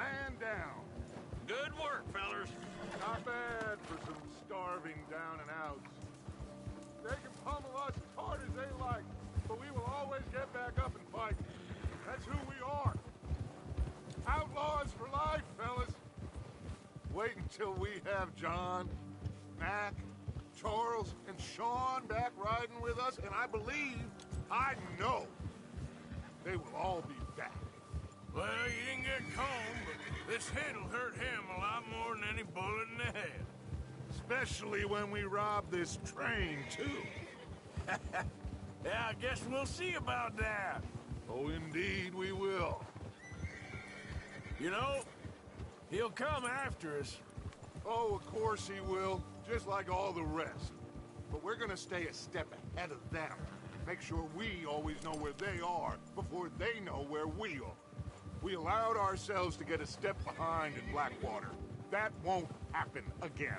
man down. Good work, fellers. Not bad for some starving down and outs. They can pummel us as hard as they like, but we will always get back up and fight. That's who we are. Outlaws for life, fellas. Wait until we have John, Mac, Charles, and Sean back riding with us, and I know, they will all be back. Well, you didn't get Colm, but this hit'll hurt him a lot more than any bullet in the head. Especially when we rob this train, too. Yeah, I guess we'll see about that. Oh, indeed we will. You know, he'll come after us. Oh, of course he will, just like all the rest. But we're gonna stay a step ahead of them. Make sure we always know where they are before they know where we are. We allowed ourselves to get a step behind in Blackwater. That won't happen again.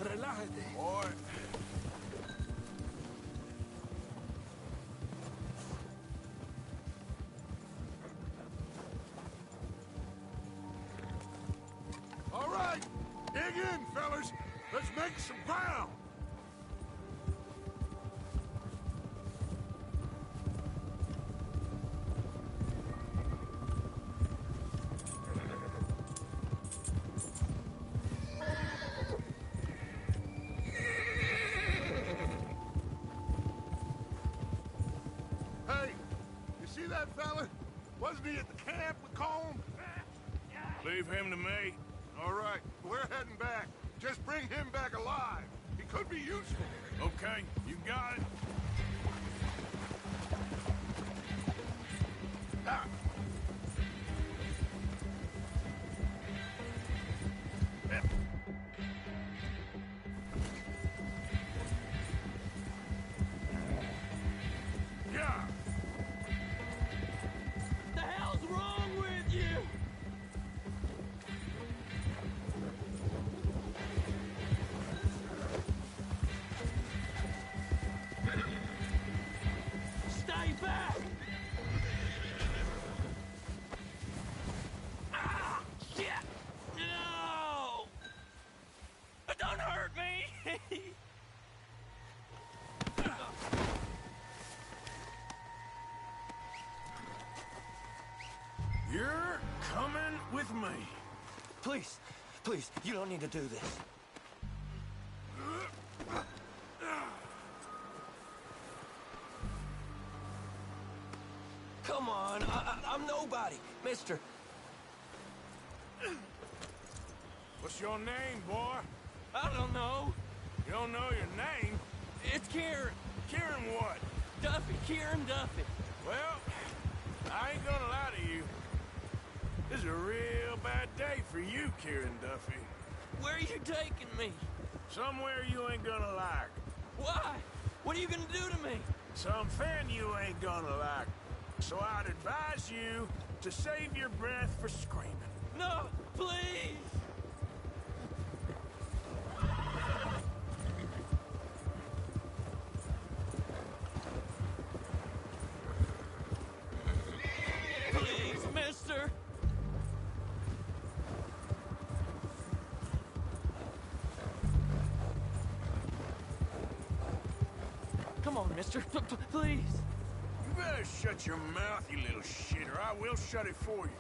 Relájate. Boy. All right, dig in, fellas. Let's make some ground. Hey, you see that fella? Wasn't he at the camp with Colm? Leave him to me. All right, we're heading back. Just bring him back alive. He could be useful. Okay, you got it. Ah. Yeah. The hell's wrong with you? Stay back! Ah! Shit! No! Don't hurt me! You're coming with me. Please, please, you don't need to do this. Come on, I'm nobody, mister. What's your name, boy? I don't know. You don't know your name? It's Kieran. Kieran what? Duffy, Kieran Duffy. Well, I ain't gonna lie to you. This is a real bad day for you, Kieran Duffy. Where are you taking me? Somewhere you ain't gonna like. Why? What are you gonna do to me? Something you ain't gonna like. So I'd advise you to save your breath for screaming. No, please! Please, mister! Come on, mister. Please. You better shut your mouth, you little shit, or I will shut it for you.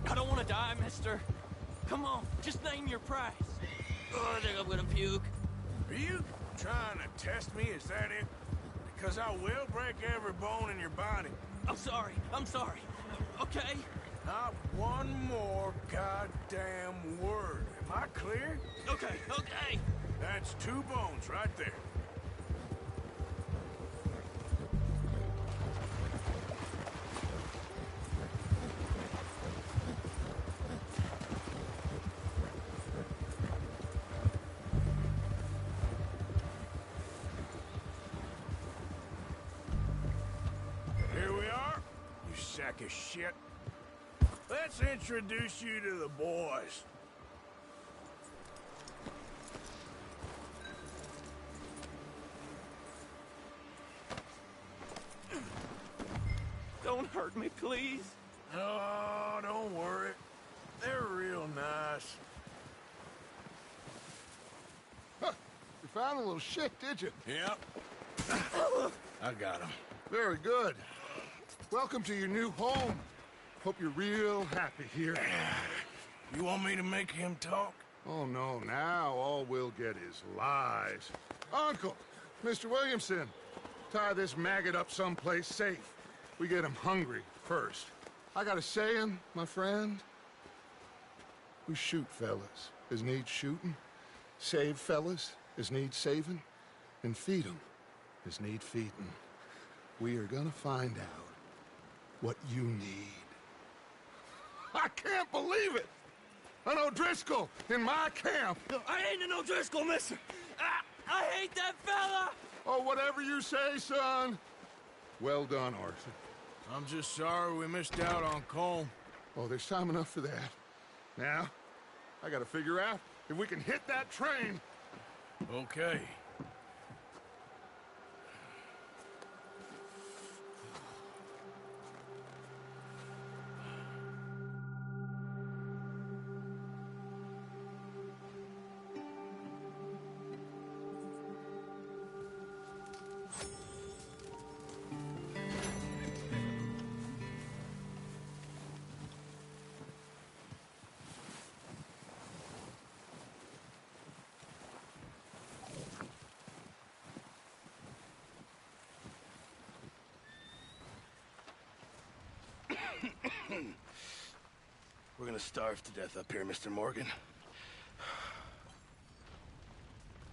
I don't want to die, mister. Come on, just name your price. Oh, I think I'm gonna puke. Are you trying to test me? Is that it? Because I will break every bone in your body. I'm sorry. Okay? Not one more goddamn word. Am I clear? Okay. That's 2 bones right there. Here we are, you sack of shit. let's introduce you to the boys. Don't hurt me, please. Oh, don't worry. They're real nice. Huh. You found a little shit, did you? Yep. I got him. Very good. Welcome to your new home. Hope you're real happy here. You want me to make him talk? Oh, no, now all we'll get is lies. Uncle, Mr. Williamson, tie this maggot up someplace safe. We get him hungry first. I got a saying, my friend. We shoot fellas as need shooting, save fellas as need saving, and feed 'em as need feeding. We are gonna find out what you need. I can't believe it! An O'Driscoll in my camp! No, I ain't an O'Driscoll, mister! I hate that fella! Oh, whatever you say, son. Well done, Arthur. I'm just sorry we missed out on Colm. Oh, there's time enough for that. Now, I gotta figure out if we can hit that train. Okay. We're gonna starve to death up here, Mr. Morgan.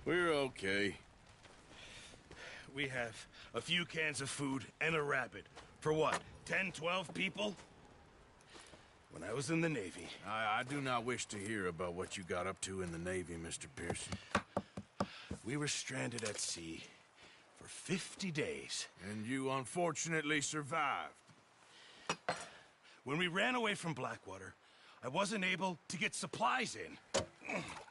We're okay. We have a few cans of food and a rabbit. For what, 10, 12 people? When I was in the Navy... I do not wish to hear about what you got up to in the Navy, Mr. Pearson. We were stranded at sea for 50 days. And you unfortunately survived. When we ran away from Blackwater, I wasn't able to get supplies in.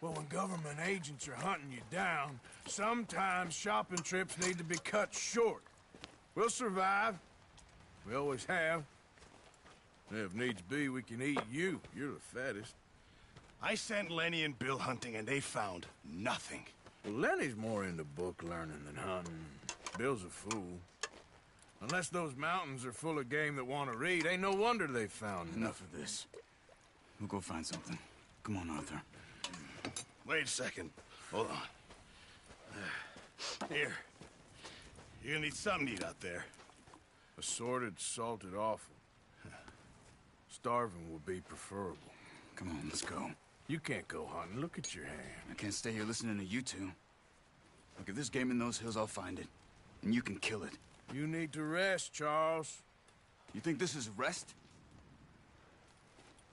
Well, when government agents are hunting you down, sometimes shopping trips need to be cut short. We'll survive. We always have. If needs be, we can eat you. You're the fattest. I sent Lenny and Bill hunting, and they found nothing. Well, Lenny's more into book learning than hunting. Bill's a fool. Unless those mountains are full of game that want to read, ain't no wonder they found Enough of this. We'll go find something. Come on, Arthur. Wait a second. Hold on. Here. You're gonna need something to eat out there. Assorted, salted offal. Starving would be preferable. Come on, let's go. You can't go hunting. Look at your hand. I can't stay here listening to you two. Look, if there's game in those hills, I'll find it. And you can kill it. You need to rest, Charles. You think this is rest?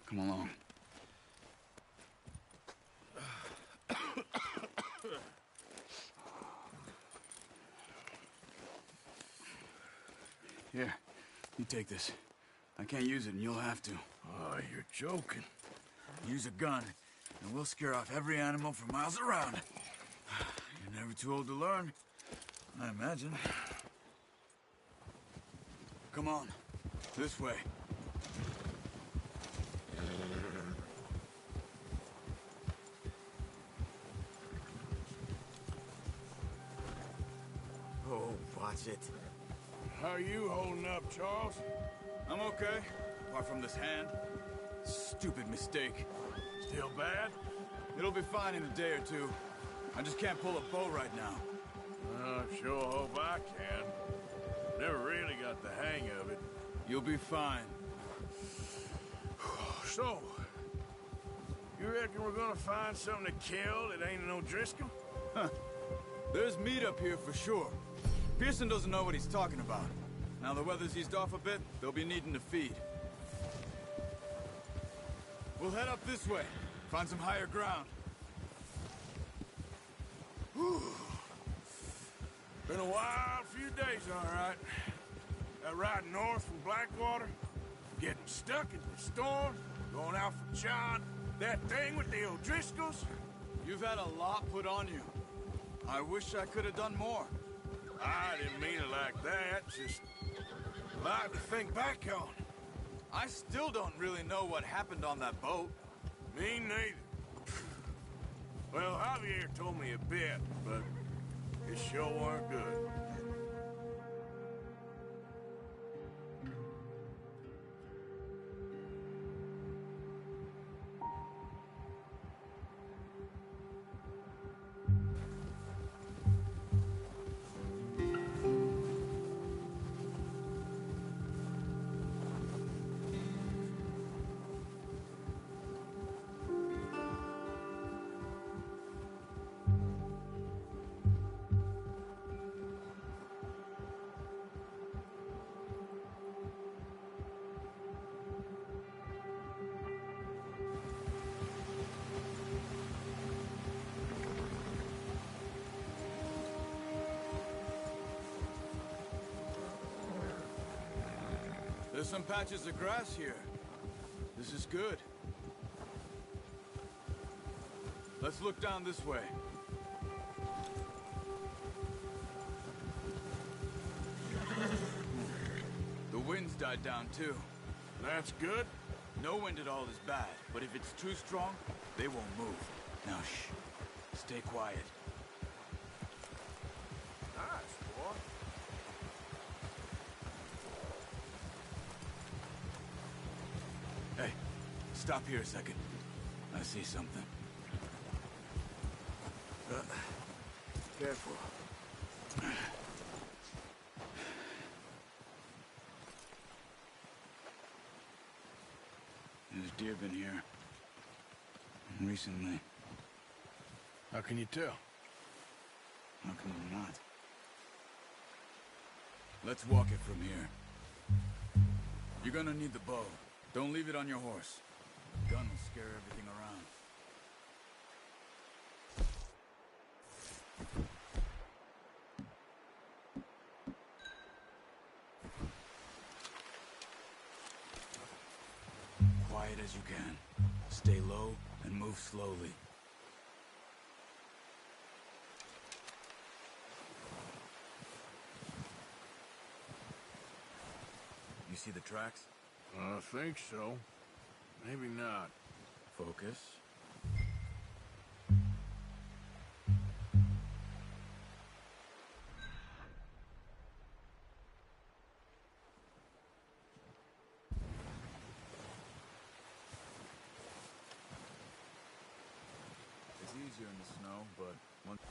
Come along. Here, you take this. I can't use it, and you'll have to. Oh, you're joking. Use a gun, and we'll scare off every animal for miles around. You're never too old to learn, I imagine. Come on, this way. Oh, watch it. How are you holding up, Charles? I'm okay, apart from this hand. Stupid mistake. Still bad? It'll be fine in a day or two. I just can't pull a bow right now. I sure hope I can. Never really got the hang of it. You'll be fine. So, you reckon we're gonna find something to kill that ain't an O'Driscoll? Huh. There's meat up here for sure. Pearson doesn't know what he's talking about. Now the weather's eased off a bit, they'll be needing to feed. We'll head up this way. Find some higher ground. Whew. Been a wild few days, all right. That ride north from Blackwater, Getting stuck in the storm, going out for John, that thing with the O'Driscolls. You've had a lot put on you. I wish I could have done more. I didn't mean it like that, just a lot to think back on. I still don't really know what happened on that boat. Me neither. Well, Javier told me a bit, but it sure weren't good. There's some patches of grass here. This is good. Let's look down this way. The wind's died down too. That's good. No wind at all is bad, but if it's too strong, they won't move. Now shh. Stay quiet. Nice, boy. Hey, stop here a second. I see something. Careful. There's deer been here. Recently. How can you tell? How come I'm not? Let's walk it from here. You're gonna need the bow. Don't leave it on your horse. The gun will scare everything around. Quiet as you can. Stay low and move slowly. You see the tracks? I think so. Maybe not. Focus. It's easier in the snow, but once...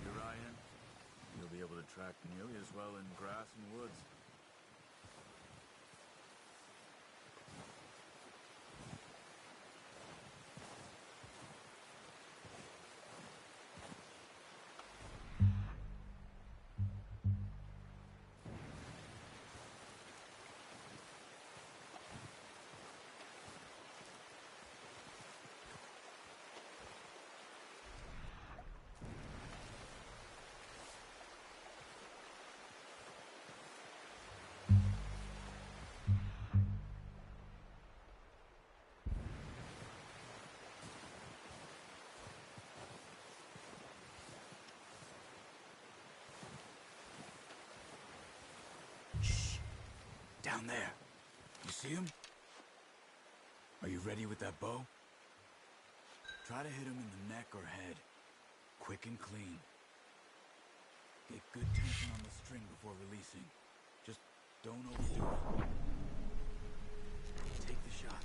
You're Ryan. You'll be able to track nearly as well in grass and woods. Down there. You see him? Are you ready with that bow? Try to hit him in the neck or head. Quick and clean. Get good tension on the string before releasing. Just don't overdo it. Take the shot.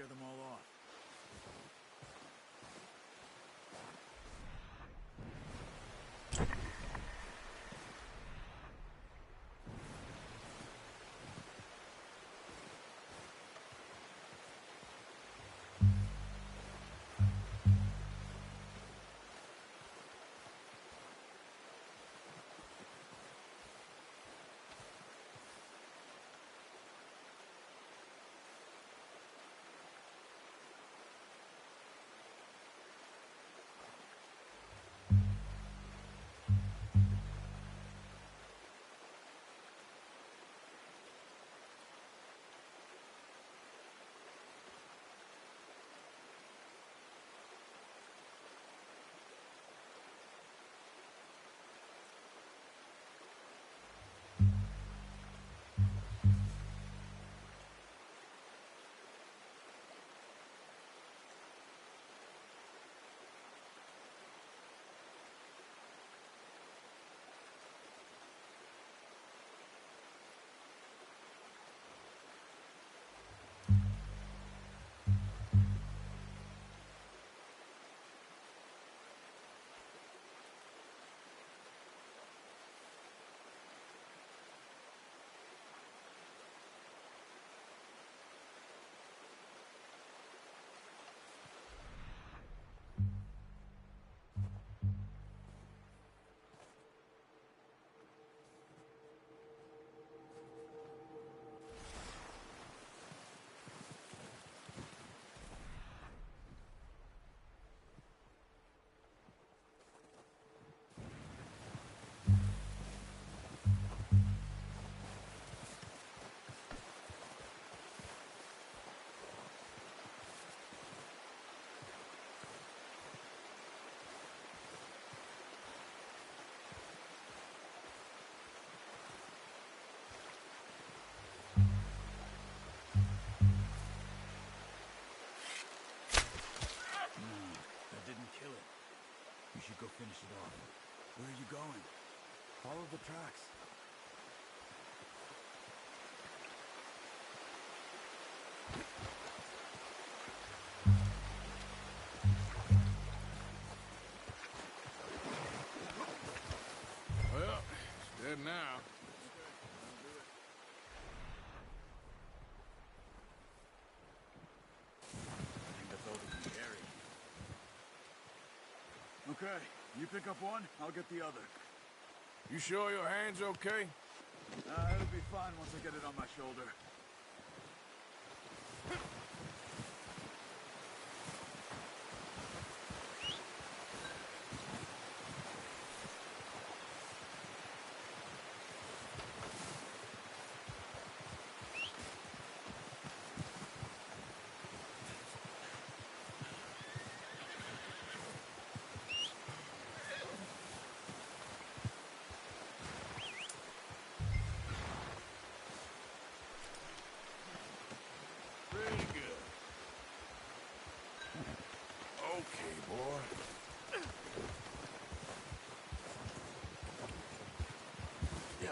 scare them all off. You should go finish it off. Where are you going? Follow the tracks. Well, it's dead now. I think that's all we can carry. Okay, you pick up one, I'll get the other. You sure your hand's okay? It'll be fine once I get it on my shoulder. Pretty good. Okay, boy. Yeah.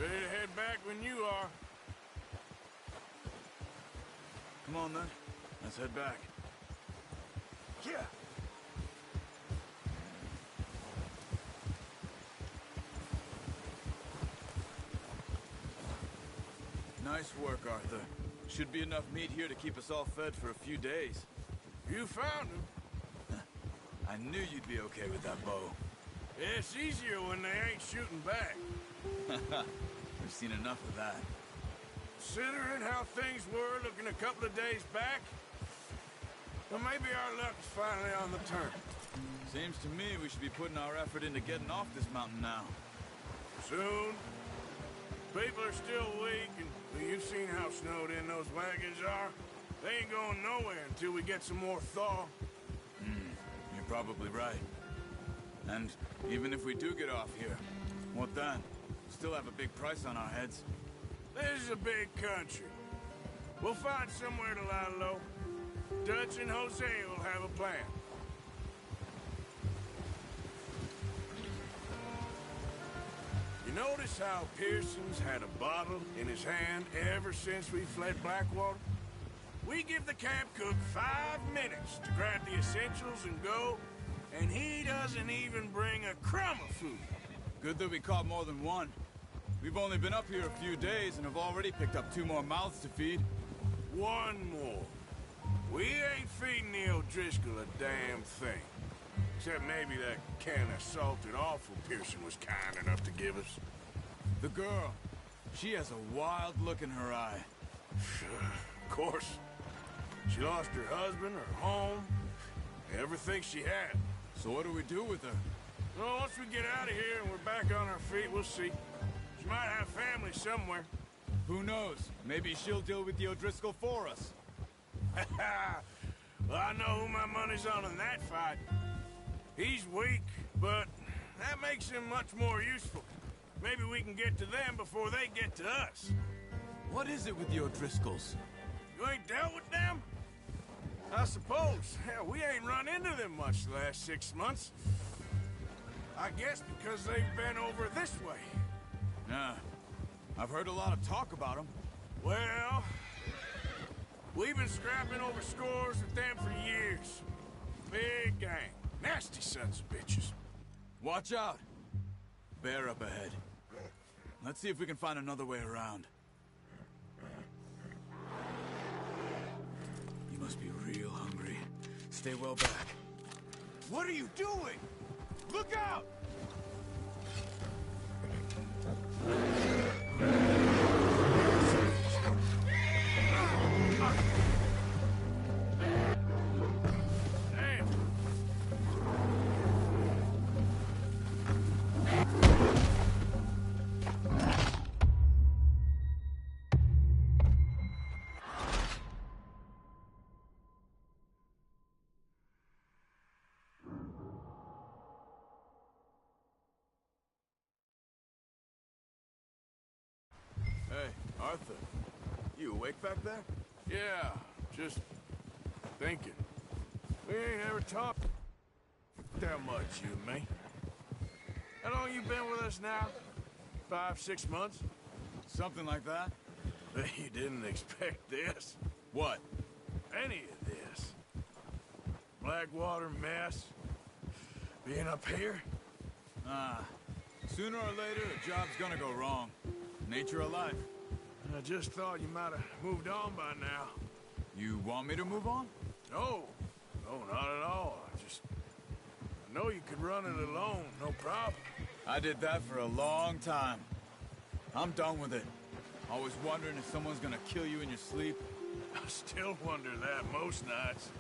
Ready to head back when you are. Come on then, let's head back. Yeah. Nice work, Arthur. Should be enough meat here to keep us all fed for a few days. You found him. I knew you'd be okay with that bow. It's easier when they ain't shooting back. We've seen enough of that. Considering how things were looking a couple of days back, well, maybe our luck's finally on the turn. Seems to me we should be putting our effort into getting off this mountain now. Soon. People are still weak, and you've seen how snowed in those wagons are. They ain't going nowhere until we get some more thaw. You're probably right. And even if we do get off here, what then? We still have a big price on our heads. This is a big country. We'll find somewhere to lie low. Dutch and Jose will have a plan. You notice how Pearson's had a bottle in his hand ever since we fled Blackwater? We give the camp cook 5 minutes to grab the essentials and go, and he doesn't even bring a crumb of food. Good that we caught more than one. We've only been up here a few days and have already picked up 2 more mouths to feed. One more. We ain't feeding the O'Driscoll a damn thing. Except maybe that can of salted offal Pearson was kind enough to give us. The girl, she has a wild look in her eye. Of course. She lost her husband, her home, everything she had. So what do we do with her? Well, once we get out of here and we're back on our feet, we'll see. She might have family somewhere. Who knows? Maybe she'll deal with the O'Driscoll for us. Well, I know who my money's on in that fight. He's weak, but that makes him much more useful. Maybe we can get to them before they get to us. What is it with the O'Driscolls? You ain't dealt with them? I suppose. Hell, we ain't run into them much the last 6 months. I guess because they've been over this way. Nah. I've heard a lot of talk about them. Well, we've been scrapping over scores with them for years. Big gang. Nasty sons of bitches. Watch out. Bear up ahead. Let's see if we can find another way around. You must be real hungry. Stay well back. What are you doing? Look out! Hey, Arthur. You awake back there? Yeah, just thinking. We ain't ever talked that much, you and me. How long you been with us now? 5, 6 months? Something like that? You didn't expect this. What? Any of this. Blackwater mess. Being up here. Sooner or later, a job's gonna go wrong. Nature of life. I just thought you might have moved on by now. You want me to move on? No. No, not at all. I know you could run it alone, no problem. I did that for a long time. I'm done with it. Always wondering if someone's gonna kill you in your sleep. I still wonder that most nights.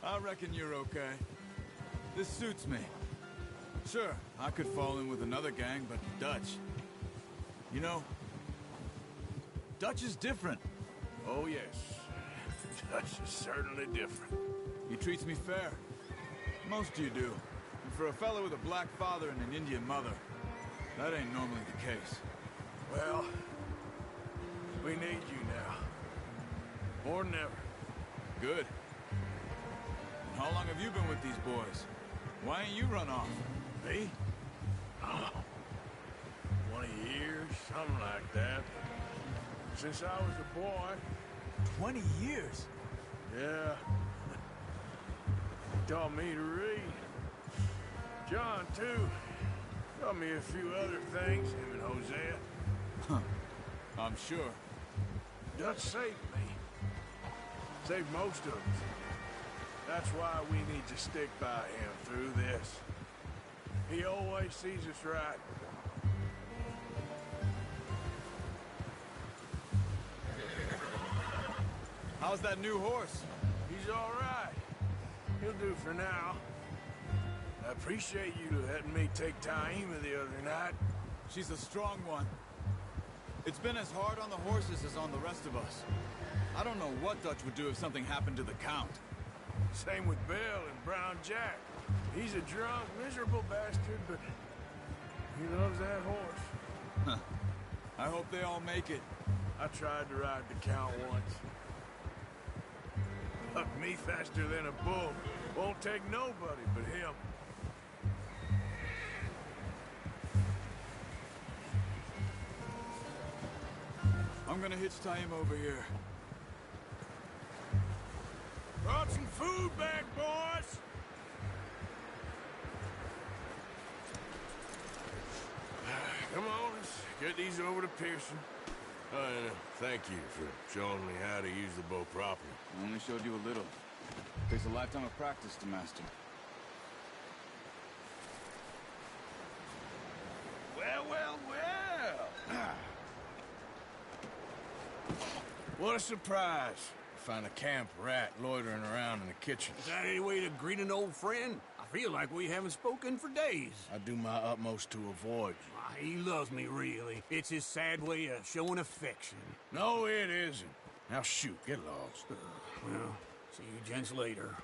I reckon you're okay. This suits me. Sure, I could fall in with another gang, but Dutch... You know, Dutch is different. Oh, yes. Dutch is certainly different. He treats me fair. Most of you do. And for a fellow with a black father and an Indian mother, that ain't normally the case. Well, we need you now. More than ever. Good. And how long have you been with these boys? Why ain't you run off? Me? Oh, 20 years, something like that. Since I was a boy. 20 years? Yeah. He taught me to read. John, too. Taught me a few other things, him and Hosea. Huh. I'm sure. Dutch saved me. Saved most of us. That's why we need to stick by him through this. He always sees us right. How's that new horse? He's all right. He'll do for now. I appreciate you letting me take Taima the other night. She's a strong one. It's been as hard on the horses as on the rest of us. I don't know what Dutch would do if something happened to the Count. Same with Bill and Brown Jack. He's a drunk, miserable bastard, but he loves that horse. Huh. I hope they all make it. I tried to ride the Count once. Bucked me faster than a bull. Won't take nobody but him. I'm gonna hitch-tie him over here. Brought some food back, boys! Come on, let's get these over to Pearson. Thank you for showing me how to use the bow properly. I only showed you a little. Takes a lifetime of practice to master. Well, well, well! What a surprise. Find a camp rat loitering around in the kitchen. Is that any way to greet an old friend? I feel like we haven't spoken for days. I do my utmost to avoid you. Why, he loves me, really. It's his sad way of showing affection. No, it isn't. Now shoot, get lost. Well, see you gents later.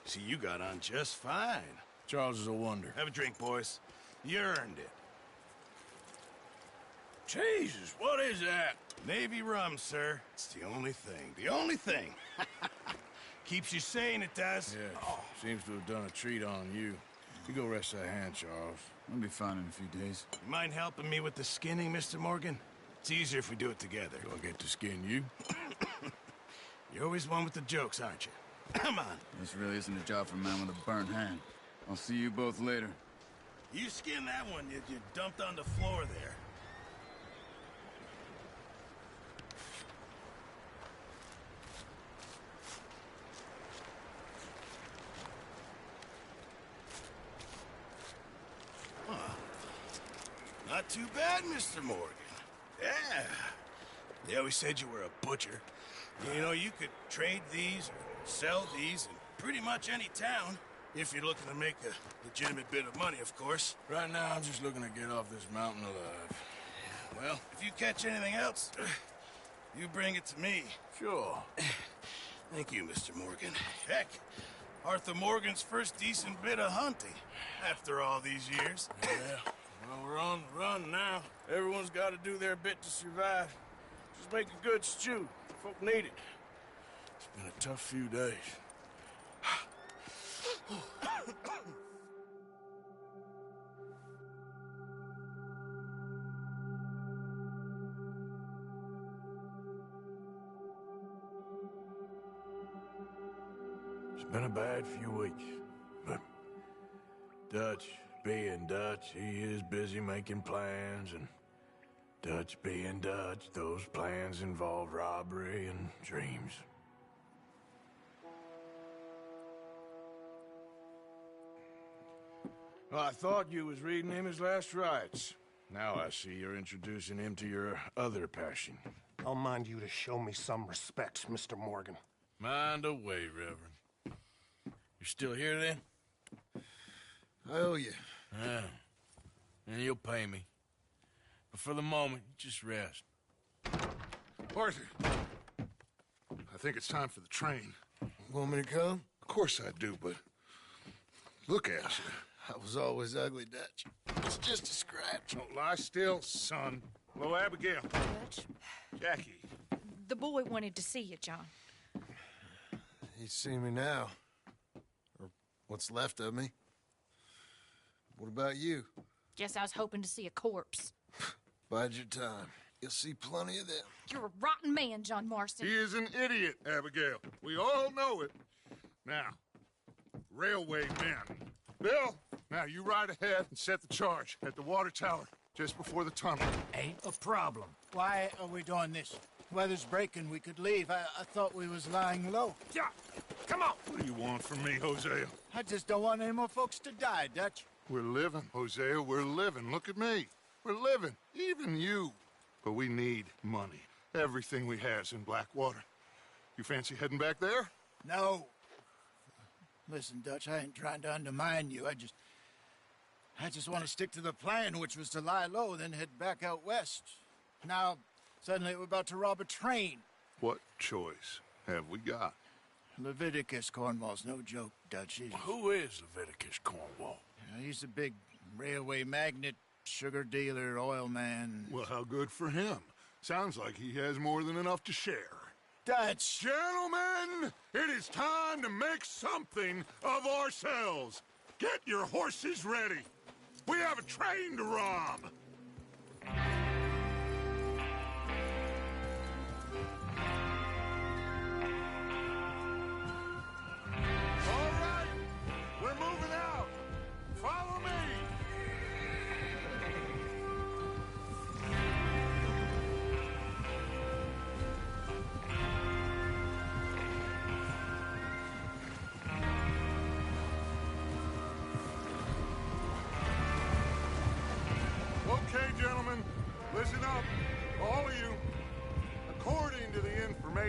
See, you got on just fine. Charles is a wonder. Have a drink, boys. You earned it. Jesus, what is that? Navy rum, sir. It's the only thing. The only thing. Keeps you sane, it does. Yeah, seems to have done a treat on you. You go rest that hand, Charles. I'll be fine in a few days. You mind helping me with the skinning, Mr. Morgan? It's easier if we do it together. Do I get to skin you? You're always one with the jokes, aren't you? Come on. This really isn't a job for a man with a burnt hand. I'll see you both later. You skin that one you dumped on the floor there. Not too bad, Mr. Morgan. Yeah. They always said you were a butcher. You know, you could trade these or sell these in pretty much any town. If you're looking to make a legitimate bit of money, of course. Right now, I'm just looking to get off this mountain alive. Well, if you catch anything else, you bring it to me. Sure. Thank you, Mr. Morgan. Heck, Arthur Morgan's first decent bit of hunting after all these years. Yeah. Well, we're on the run now. Everyone's got to do their bit to survive. Just make a good stew. Folk need it. It's been a tough few days. It's been a bad few weeks, but Dutch being Dutch, he is busy making plans, and Dutch being Dutch, those plans involve robbery and dreams. Well, I thought you was reading him his last rites. Now I see you're introducing him to your other passion. I'll mind you to show me some respect, Mr. Morgan. Mind away, Reverend. You still here, then? I owe you. Yeah. And you'll pay me. But for the moment, just rest. Arthur, I think it's time for the train. Want me to come? Of course I do, but look at you. I was always ugly, Dutch. It's just a scratch. Don't lie still, son. Hello, Abigail. Dutch, Jackie. the boy wanted to see you, John. He's seen me now. Or what's left of me. What about you? Guess I was hoping to see a corpse. Bide your time. You'll see plenty of them. You're a rotten man, John Marston. He is an idiot, Abigail. We all know it. Now, railway men. Bill, now you ride ahead and set the charge at the water tower just before the tunnel. Ain't a problem. Why are we doing this? Weather's breaking, we could leave. I thought we was lying low. Yeah, come on. What do you want from me, Hosea? I just don't want any more folks to die, Dutch. We're living, Hosea, we're living. Look at me. We're living, even you. But we need money. Everything we has in Blackwater. You fancy heading back there? No. Listen, Dutch, I ain't trying to undermine you. I just want to stick to the plan, which was to lie low, then head back out west. Now, suddenly we're about to rob a train. What choice have we got? Leviticus Cornwall's no joke, Dutch. Who is Leviticus Cornwall? He's a big railway magnate, sugar dealer, oil man. Well, how good for him. Sounds like he has more than enough to share. Dutch! Gentlemen, it is time to make something of ourselves. Get your horses ready. We have a train to rob.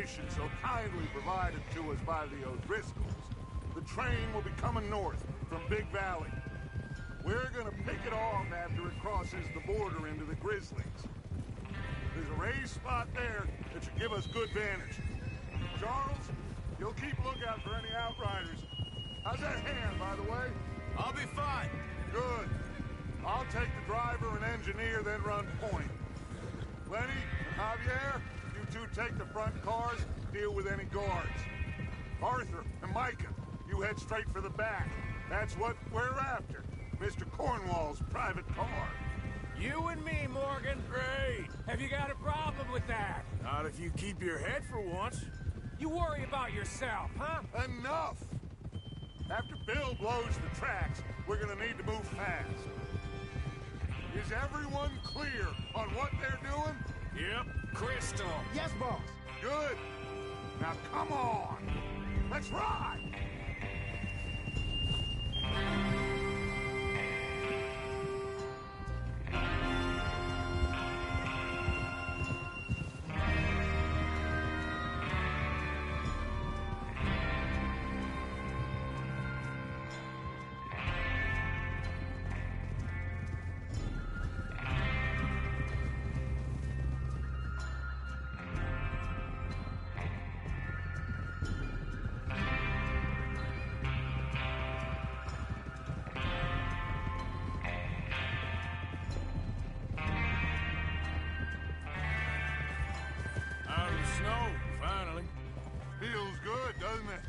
information so kindly provided to us by the O'Driscolls, the train will be coming north from Big Valley. We're gonna pick it off after it crosses the border into the Grizzlies. There's a raised spot there that should give us good vantage. Charles, you'll keep lookout for any outriders. How's that hand, by the way? I'll be fine. Good. I'll take the driver and engineer, then run point. Lenny and Javier, you two take the front cars, deal with any guards. Arthur and Micah, you head straight for the back. That's what we're after. Mr. Cornwall's private car. You and me, Morgan. Great. Have you got a problem with that? Not if you keep your head for once. You worry about yourself, huh? Enough! After Bill blows the tracks, we're gonna need to move fast. Is everyone clear on what they're doing? Yep. Crystal. Yes, boss. Good. Now come on. Let's ride! Feels good, doesn't it?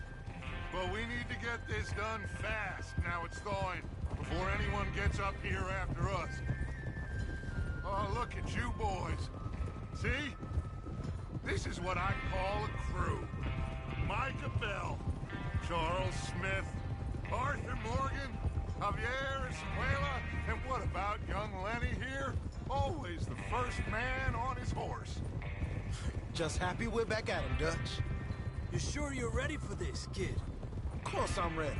But we need to get this done fast, now it's thawing, before anyone gets up here after us. Oh, look at you boys. See? This is what I call a crew. Micah Bell, Charles Smith, Arthur Morgan, Javier Escuela, and what about young Lenny here? Always the first man on his horse. Just happy we're back at him, Dutch. You sure you're ready for this, kid? Of course I'm ready.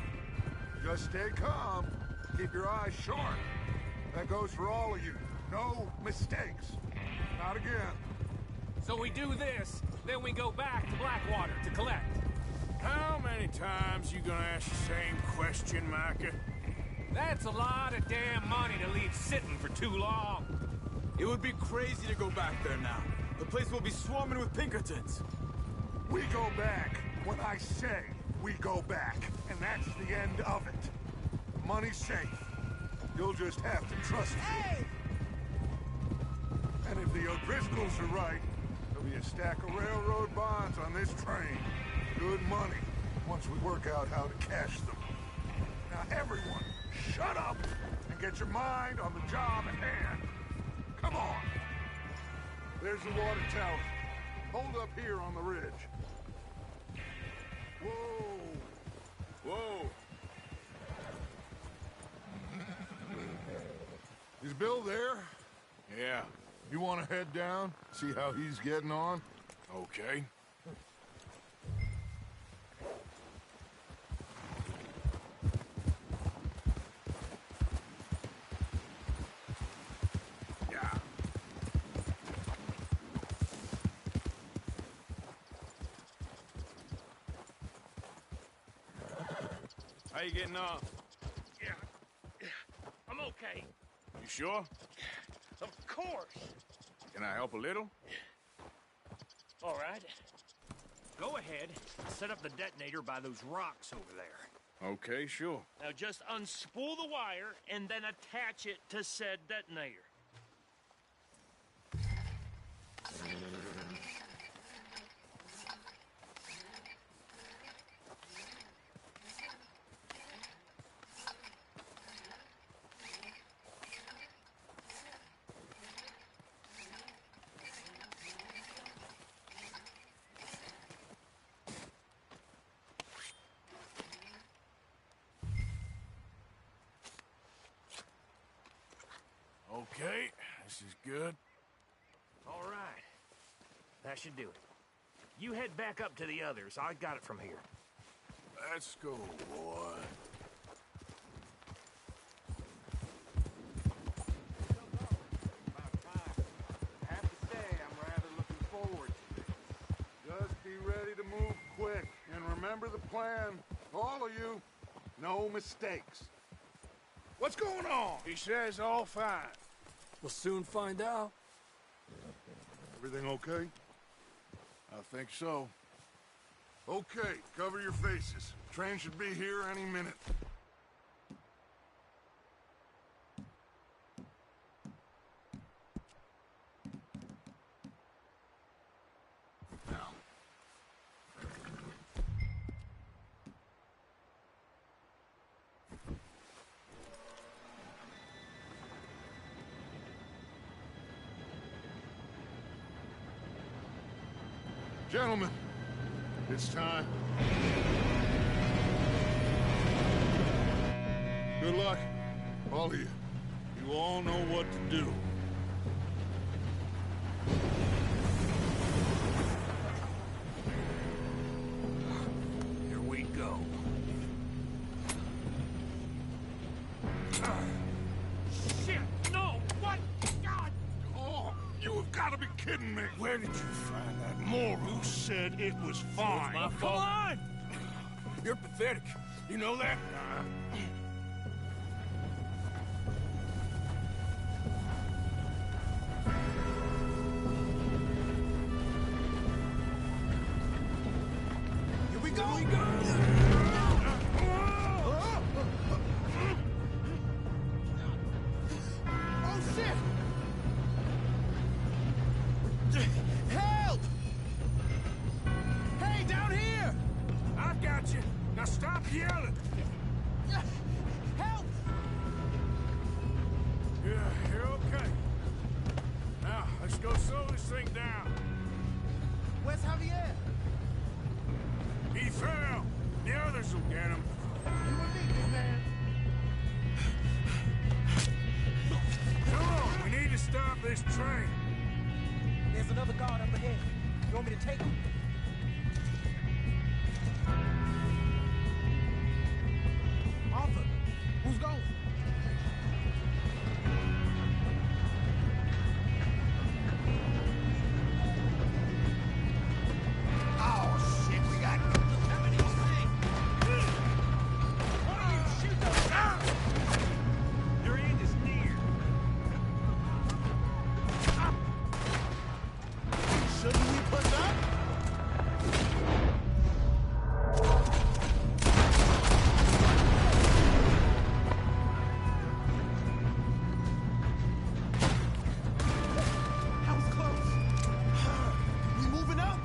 Just stay calm. Keep your eyes sharp. That goes for all of you. No mistakes. Not again. So we do this, then we go back to Blackwater to collect. How many times you gonna ask the same question, Micah? That's a lot of damn money to leave sitting for too long. It would be crazy to go back there now. The place will be swarming with Pinkertons. We go back when I say we go back, and that's the end of it. Money's safe. You'll just have to trust me. And if the O'Driscolls are right, there'll be a stack of railroad bonds on this train. Good money, once we work out how to cash them. Now everyone, shut up and get your mind on the job at hand. Come on. There's the water tower. Hold up here on the ridge. Whoa! Whoa! Is Bill there? Yeah, You want to head down? See how he's getting on? okay. Yeah. How you getting on? Yeah. I'm okay. You sure? Of course. Can I help a little? All right. Go ahead. Set up the detonator by those rocks over there. Okay, sure. Now just unspool the wire and then attach it to said detonator. Okay, this is good. All right. That should do it. You head back up to the others. I got it from here. Let's go, boy. I have to say, I'm rather looking forward to this. Just be Remember the plan. All of you. No mistakes. What's going on? He says all fine. We'll soon find out. Everything okay? I think so. Okay, cover your faces. Train should be here any minute. Gentlemen, it's time. Good luck, all of you. You all know what to do. Here we go. Shit! No! What? God! Oh, you have got to be kidding me! Where did you find that moron? Who said it was fine? My fault. Come on! You're pathetic. You know that? Here we go! Here we go! Oh, shit! Help! Hey, down here! I got you. Now stop yelling. Help! Yeah, you're okay. Now, let's go slow this thing down. Where's Javier? He fell. The others will get him. You and me, big man. Come on, we need to stop this train. There's another guard up ahead. You want me to take him? Arthur, who's going? Oh, shit, we got... How many things? Why don't you shoot those guys? Your end is near. Shouldn't we push up? That was close. We moving up?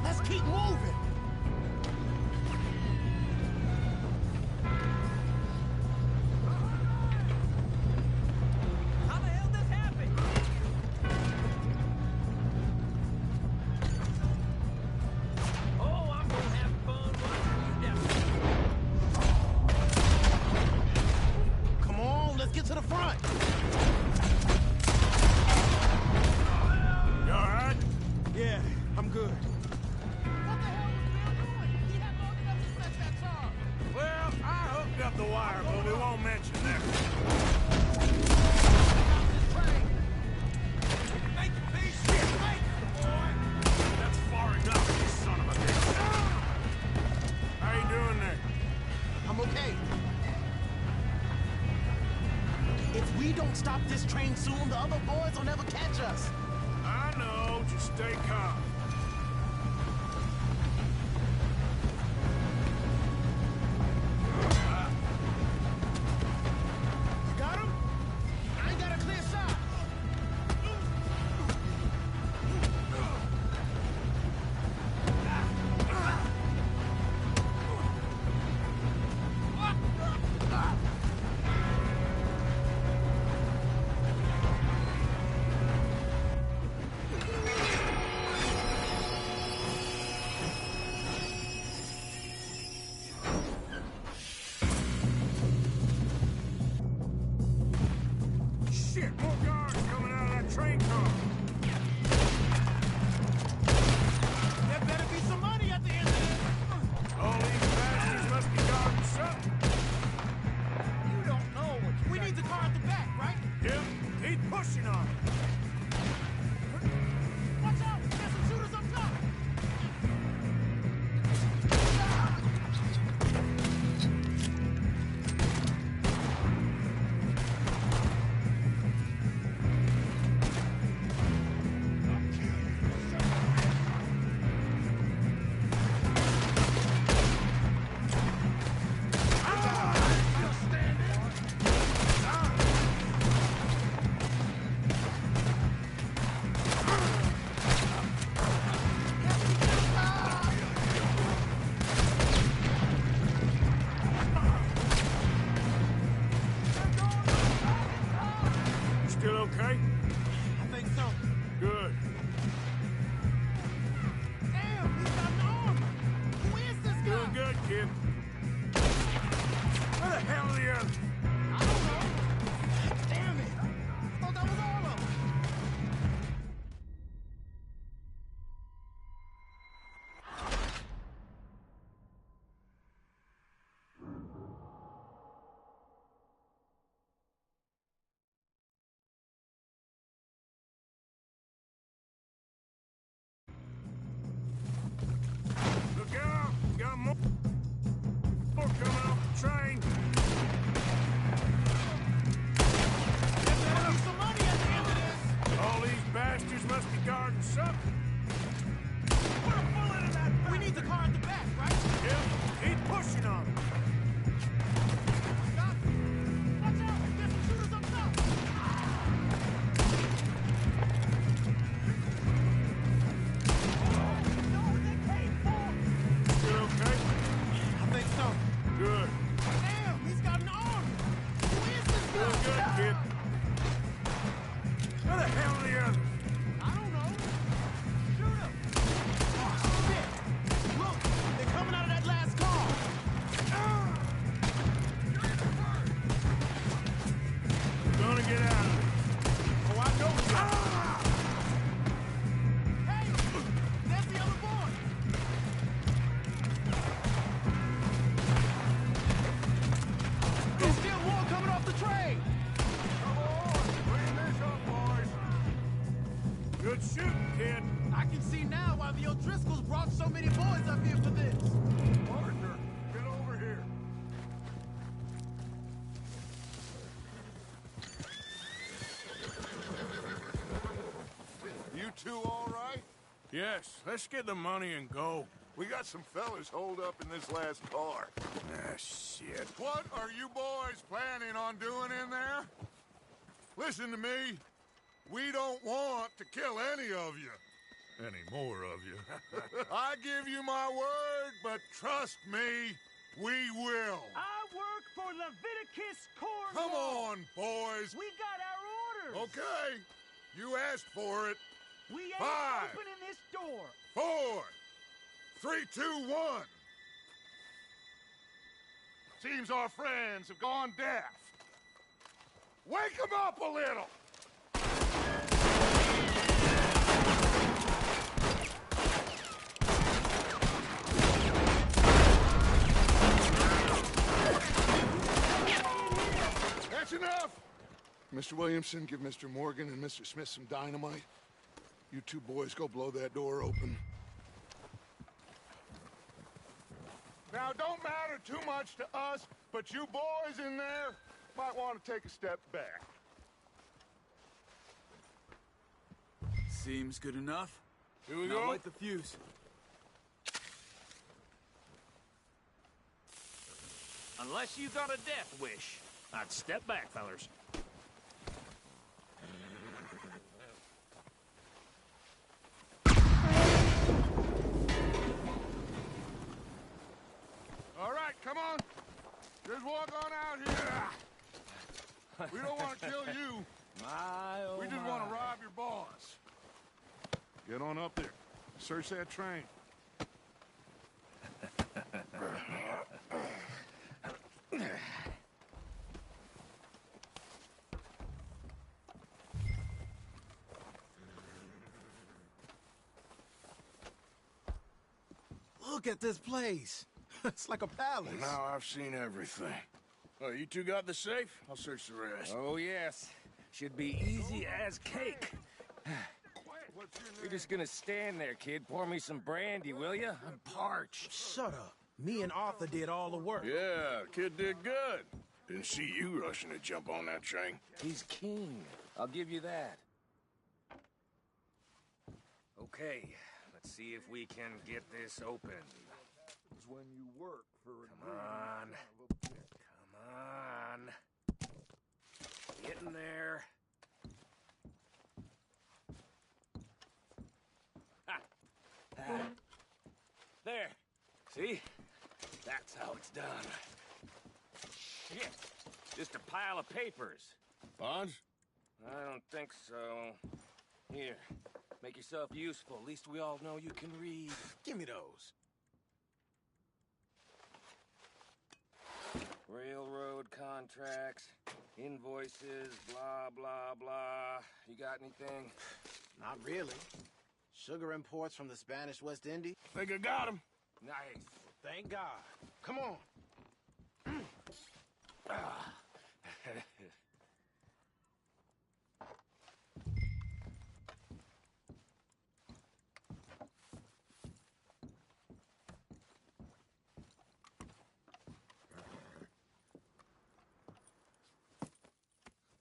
Let's keep moving. How the hell this happened? Oh, I'm gonna have fun watching you down. Come on, let's get to the front. You all right? Yeah, I'm good. What the hell was Bill doing? He had long enough to set that charge. Well, I hooked up the wire, but we won't mention that. Make it peace. Make it, boy. That's far enough, you son of a bitch. How you doing there? I'm okay. If we don't stop this train soon, the other boys will never catch us. I know, just stay calm. You got him? I ain't got a clear shot. train. Some money at the end of this. All these bastards must be guarding something. Put a bullet in that. We need the car at the back, right? Yeah, keep pushing on them. Stop. Watch out. There's some shooters up top. You know what they came for? You okay? I think so. Good. Damn, he's got an arm. Who is this Feel guy? good, kid. Where the hell are the others? I don't know. Shoot him. Oh, shit. Look, they're coming out of that last car. We're gonna get out of here. Oh, I know we got Hey, there's the other boy. There's still more coming off the train. Come on, clean this up, boys. Good shooting, kid. I can see now why the O'Driscolls brought so many boys up here for this. Partner, get over here. You two all right? Yes, let's get the money and go. We got some fellas holed up in this last car. Ah, shit. What are you boys planning on doing in there? Listen to me. We don't want to kill any of you. Any more of you. I give you my word, but trust me, we will. I work for Leviticus Corps. Come on, boys. We got our orders. Okay. You asked for it. We ain't 5, opening this door. 4, 3, 2, 1. Seems our friends have gone deaf. Wake them up a little. That's enough. Mr. Williamson, give Mr. Morgan and Mr. Smith some dynamite. You two boys go blow that door open. Now, don't matter too much to us, but you boys in there might want to take a step back. Seems good enough. Here we Not go. light the fuse. Unless you got a death wish, I'd step back, fellers. All right, come on. Just walk on out here. We don't want to kill you. My, oh We just want to rob your boss. Get on up there. Search that train. Look at this place. It's like a palace. Now I've seen everything. Oh, you two got the safe? I'll search the rest. Oh, yes. Should be easy as cake. What's your You're name? just gonna stand there, kid. Pour me some brandy, will you? I'm parched. Shut up. Me and Arthur did all the work. Yeah, kid did good. Didn't see you rushing to jump on that train. He's keen. I'll give you that. Okay, let's see if we can get this open. When you work for a Come on. Come on. Get in there. Ha. Ah. There. See? That's how it's done. Shit. Just a pile of papers. Bonds? I don't think so. Here. Make yourself useful. At least we all know you can read. Give me those. Railroad contracts, invoices, blah, blah, blah. You got anything? Not really. Sugar imports from the Spanish West Indies. Think I got him. Nice. Thank God. Come on.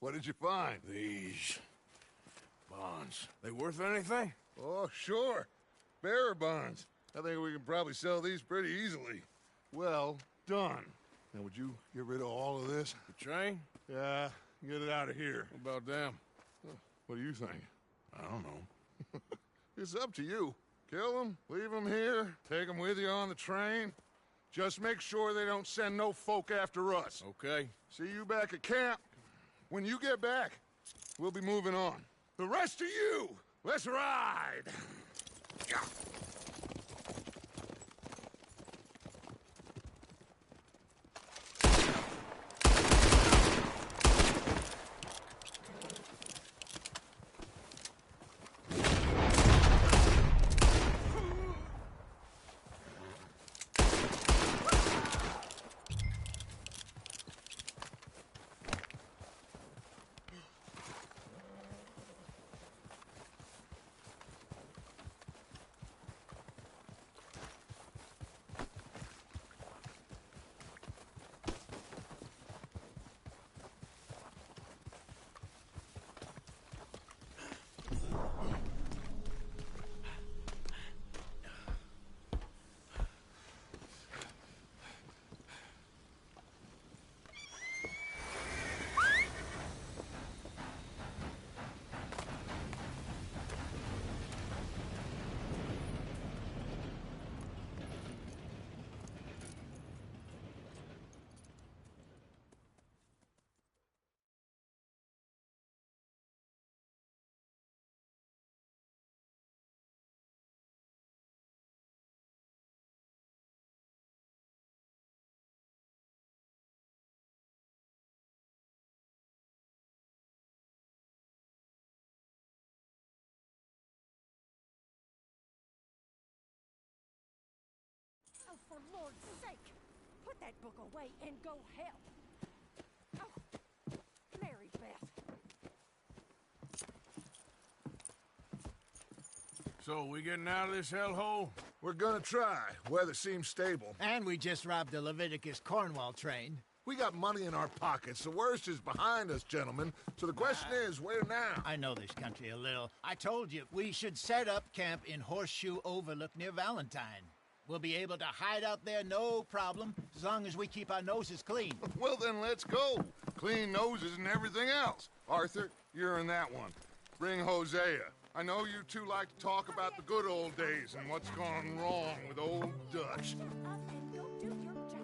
What did you find? These bonds. They worth anything? Oh, sure. Bearer bonds. I think we can probably sell these pretty easily. Well done. Now, would you get rid of all of this? The train? Yeah, get it out of here. What about them? What do you think? I don't know. It's up to you. Kill them, leave them here, take them with you on the train. Just make sure they don't send no folk after us. Okay. See you back at camp. When you get back, we'll be moving on. The rest of you, let's ride! Oh, for Lord's sake, put that book away and go help. Oh, Mary Beth. So, we getting out of this hellhole? We're gonna try. Weather seems stable. And we just robbed the Leviticus Cornwall train. We got money in our pockets. The worst is behind us, gentlemen. So the question is, where now? I know this country a little. I told you, we should set up camp in Horseshoe Overlook near Valentine. We'll be able to hide out there, no problem, as long as we keep our noses clean. Well, then let's go. Clean noses and everything else. Arthur, you're in that one. Bring Hosea. I know you two like to talk about the good old days and what's gone wrong with old Dutch. Shut up and go do your job.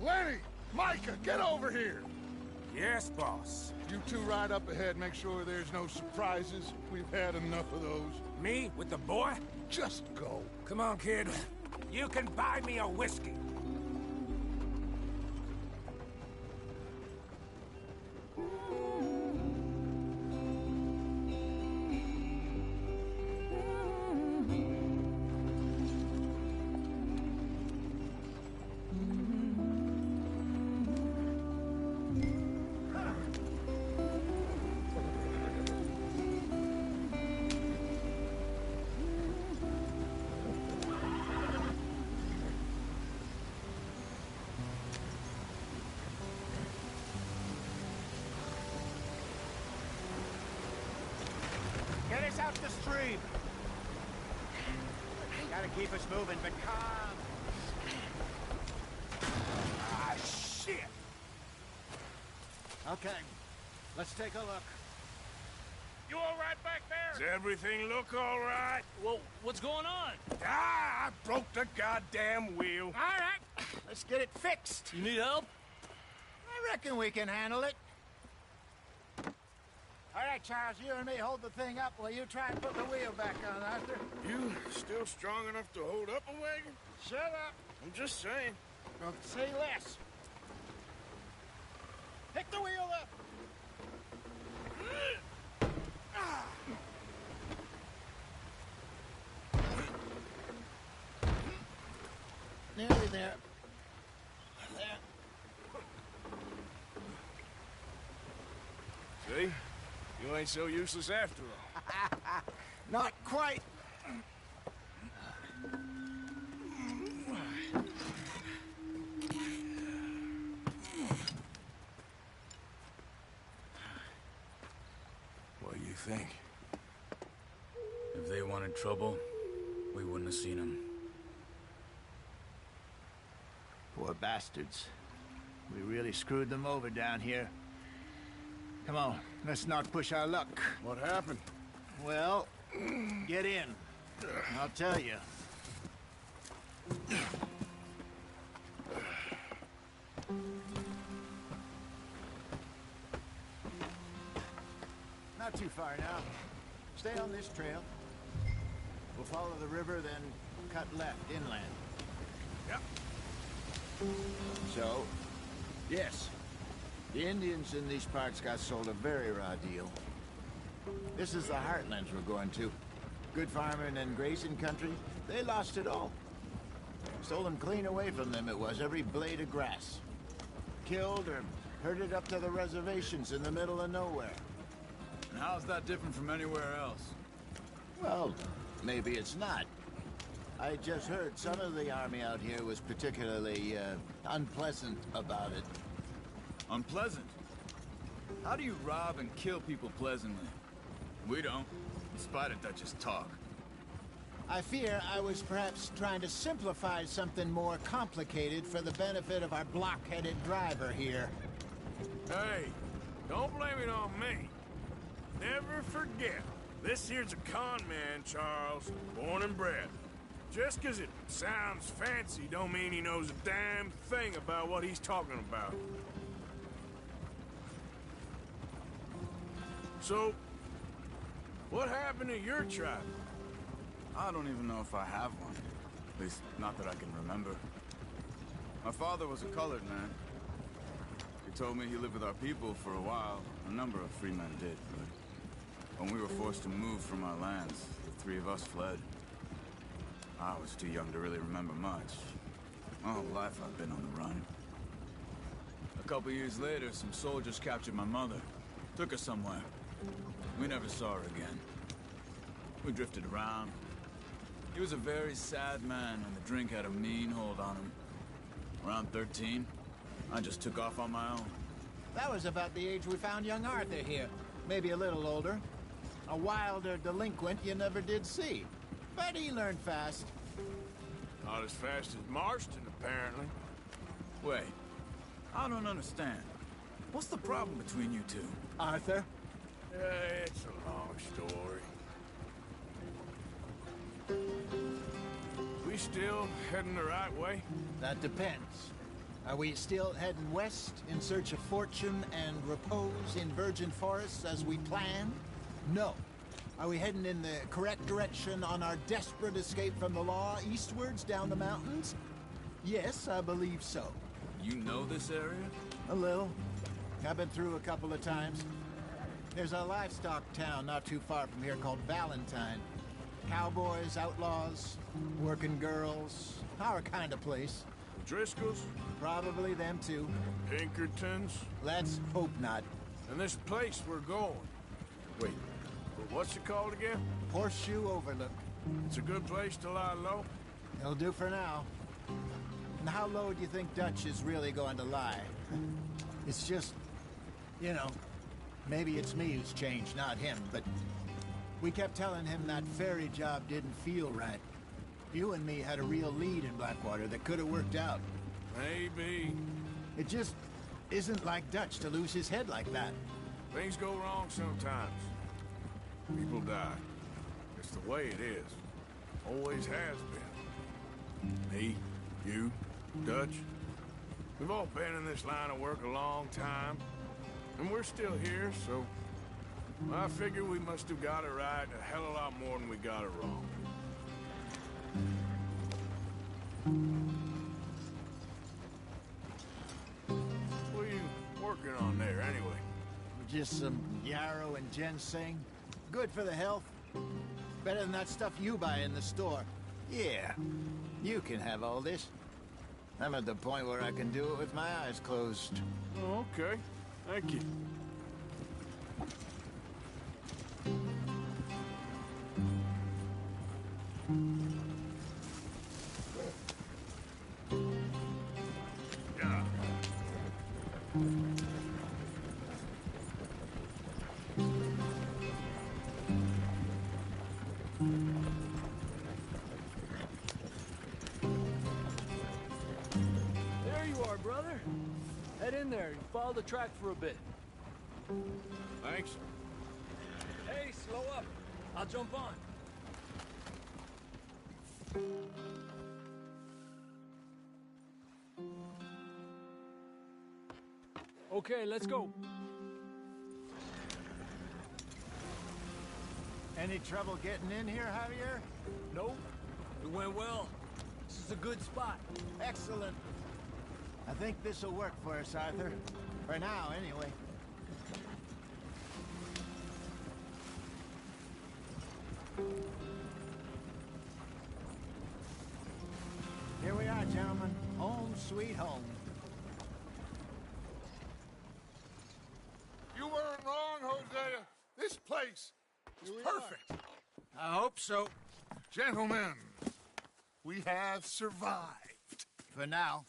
Lenny! Micah, get over here! Yes, boss. You two ride up ahead, make sure there's no surprises. We've had enough of those. Me with the boy? Just go. Come on, kid. You can buy me a whiskey. Get us out the stream. Gotta keep us moving, but calm. Ah, shit! Okay, let's take a look. You all right back there? Does everything look all right? Well, what's going on? Ah, I broke the goddamn wheel. All right, let's get it fixed. You need help? I reckon we can handle it. All right, Charles, you and me hold the thing up while you try and put the wheel back on, Arthur. You still strong enough to hold up a wagon? Shut up. I'm just saying. Well, say less. Pick the wheel up. Nearly there. There. See? You ain't so useless after all. Not quite. What do you think? If they wanted trouble, we wouldn't have seen them. Poor bastards. We really screwed them over down here. Come on, let's not push our luck. What happened? Well, get in. I'll tell you. Not too far now. Stay on this trail. We'll follow the river, then cut left inland. Yep. So, yes, the Indians in these parts got sold a very raw deal. This is the heartlands we're going to. Good farming and grazing country, they lost it all. Stolen clean away from them it was, every blade of grass. Killed or herded up to the reservations in the middle of nowhere. And how's that different from anywhere else? Well, maybe it's not. I just heard some of the army out here was particularly, unpleasant about it. Unpleasant? How do you rob and kill people pleasantly? We don't, in spite of Dutch's talk. I fear I was perhaps trying to simplify something more complicated for the benefit of our block-headed driver here. Hey, don't blame it on me. Never forget, this here's a con man, Charles, born and bred. Just 'cause it sounds fancy don't mean he knows a damn thing about what he's talking about. So, what happened to your tribe? I don't even know if I have one. At least, not that I can remember. My father was a colored man. He told me he lived with our people for a while. A number of free men did, but when we were forced to move from our lands, the three of us fled. I was too young to really remember much. My whole life I've been on the run. A couple years later, some soldiers captured my mother. Took her somewhere. We never saw her again. We drifted around. He was a very sad man, and the drink had a mean hold on him. Around 13, I just took off on my own. That was about the age we found young Arthur here. Maybe a little older. A wilder delinquent you never did see. But he learned fast. Not as fast as Marston, apparently. Wait, I don't understand. What's the problem between you two? Arthur? It's a long story. We still heading the right way? That depends. Are we still heading west in search of fortune and repose in virgin forests as we planned? No. Are we heading in the correct direction on our desperate escape from the law eastwards down the mountains? Yes, I believe so. You know this area? A little. I've been through a couple of times. There's a livestock town not too far from here called Valentine. Cowboys, outlaws, working girls, our kind of place. Driscolls? Probably them too. Pinkertons? Let's hope not. And this place we're going. Wait, what's it called again? Horseshoe Overlook. It's a good place to lie low? It'll do for now. And how low do you think Dutch is really going to lie? It's just, you know, maybe it's me who's changed, not him, but we kept telling him that ferry job didn't feel right. You and me had a real lead in Blackwater that could have worked out. Maybe. It just isn't like Dutch to lose his head like that. Things go wrong sometimes. People die. It's the way it is. Always has been. Me, you, Dutch. We've all been in this line of work a long time. And we're still here, so... I figure we must have got it right a hell of a lot more than we got it wrong. What are you working on there, anyway? Just some yarrow and ginseng. Good for the health. Better than that stuff you buy in the store. Yeah, you can have all this. I'm at the point where I can do it with my eyes closed. Oh, okay. Thank you. Yeah. There you are, brother. Head in there and follow the track for a bit. Thanks. Hey, slow up. I'll jump on. Okay, let's go. Any trouble getting in here, Javier? Nope. It went well. This is a good spot. Excellent. I think this'll work for us, Arthur. For now, anyway. Here we are, gentlemen. Home sweet home. You weren't wrong, Hosea. This place is perfect. I hope so. Gentlemen, we have survived. For now.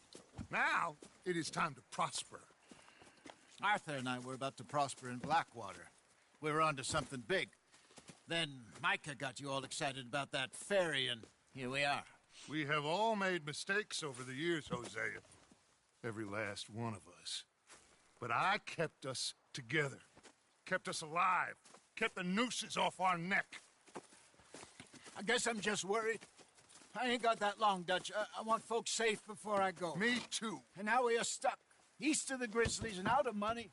Now, it is time to prosper. Arthur and I were about to prosper in Blackwater. We were onto something big. Then Micah got you all excited about that ferry, and here we are. We have all made mistakes over the years, Hosea. Every last one of us. But I kept us together. Kept us alive. Kept the nooses off our neck. I guess I'm just worried. I ain't got that long, Dutch. I want folks safe before I go. Me too. And now we are stuck. East of the Grizzlies and out of money.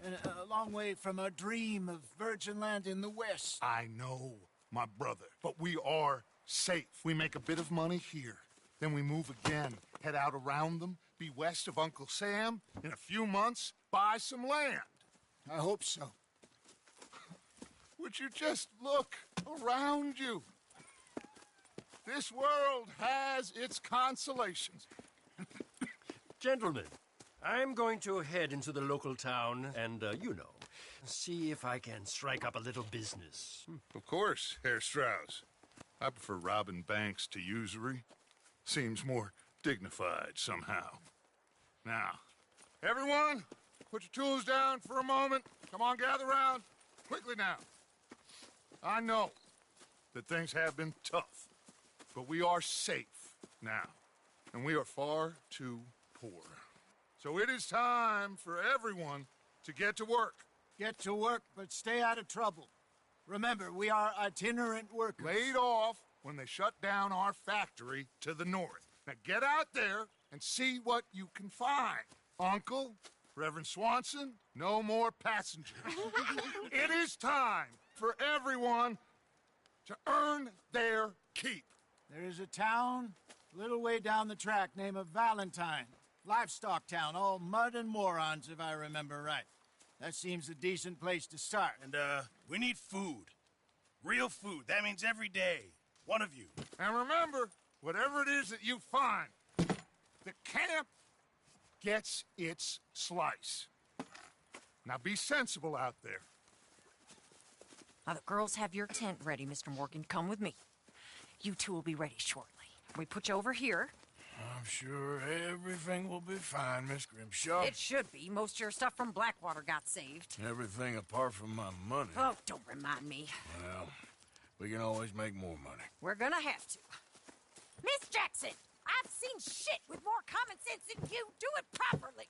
And a long way from our dream of virgin land in the west. I know, my brother. But we are safe. We make a bit of money here. Then we move again. Head out around them. Be west of Uncle Sam. In a few months, buy some land. I hope so. Would you just look around you? This world has its consolations. Gentlemen, I'm going to head into the local town and, see if I can strike up a little business. Of course, Herr Strauss. I prefer robbing banks to usury. Seems more dignified somehow. Now, everyone, put your tools down for a moment. Come on, gather round. Quickly now. I know that things have been tough, but we are safe now, and we are far too poor. So it is time for everyone to get to work. Get to work, but stay out of trouble. Remember, we are itinerant workers. Laid off when they shut down our factory to the north. Now get out there and see what you can find. Uncle, Reverend Swanson, no more passengers. It is time for everyone to earn their keep. There is a town a little way down the track named Valentine. Livestock town, all mud and morons, if I remember right. That seems a decent place to start. And, we need food. Real food. That means every day. One of you. And remember, whatever it is that you find, the camp gets its slice. Now be sensible out there. Now, the girls have your tent ready, Mr. Morgan. Come with me. You two will be ready shortly. We put you over here. I'm sure everything will be fine, Miss Grimshaw. It should be. Most of your stuff from Blackwater got saved. Everything apart from my money. Oh, don't remind me. Well, we can always make more money. We're gonna have to. Miss Jackson, I've seen shit with more common sense than you. Do it properly.